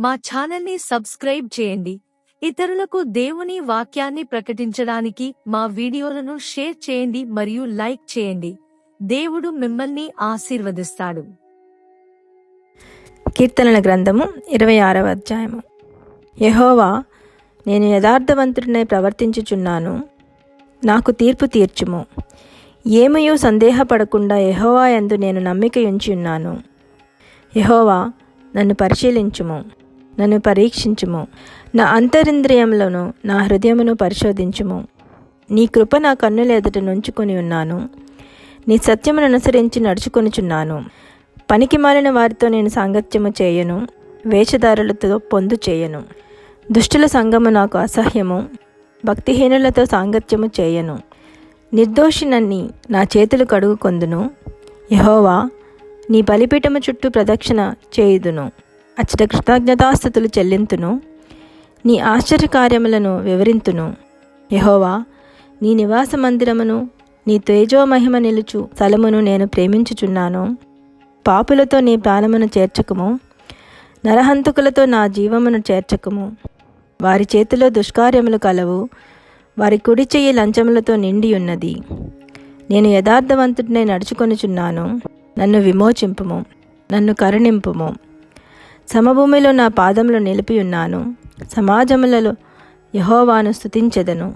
మా ఛానల్ని సబ్స్క్రైబ్ చేయండి. ఇతరులకు దేవుని వాక్యాన్ని ప్రకటించడానికి మా వీడియోలను షేర్ చేయండి మరియు లైక్ చేయండి. దేవుడు మిమ్మల్ని ఆశీర్వదిస్తాడు. కీర్తనల గ్రంథము 26వ అధ్యాయము. యెహోవా, నేను యథార్థవంతుడినై ప్రవర్తించుచున్నాను, నాకు తీర్పు తీర్చుము. ఏమయూ సందేహపడకుండా యెహోవా యందు నేను నమ్మిక ఉంచున్నాను. యెహోవా, నన్ను పరిశీలించుము, నన్ను పరీక్షించుము, నా అంతరింద్రియములను నా హృదయమును పరిశోధించుము. నీ కృప నా కన్నుల ఎదుట నుంచుకొని ఉన్నాను, నీ సత్యమును అనుసరించి నడుచుకొనుచున్నాను. పనికి మాలిన వారితో నేను సాంగత్యము చేయను, వేషధారులతో పొందు చేయను. దుష్టుల సంగము నాకు అసహ్యము, భక్తిహీనులతో సాంగత్యము చేయను. నిర్దోషినన్ని నా చేతులు కడుగుకొందును. యెహోవా, నీ బలిపీఠము చుట్టూ ప్రదక్షిణ చేయుదును, అచ్చట కృతజ్ఞతాస్తుతులు చెల్లింతును, నీ ఆశ్చర్యకార్యములను వివరింతును. యెహోవా, నీ నివాస మందిరమును, నీ తేజోమహిమ నిలుచు స్థలమును నేను ప్రేమించుచున్నాను. పాపులతో నీ ప్రాణమును చేర్చకుము, నరహంతకులతో నా జీవమును చేర్చకుము. వారి చేతిలో దుష్కార్యములు కలవు, వారి కుడి చెయ్యి లంచములతో నిండి ఉన్నది. నేను యథార్థవంతుడినై నడుచుకొనుచున్నాను, నన్ను విమోచింపుము, నన్ను కరుణింపుము. సమభూమిలో నా పాదములు నిలిపి ఉన్నాను, సమాజములలో యెహోవాను స్తుతించెదను.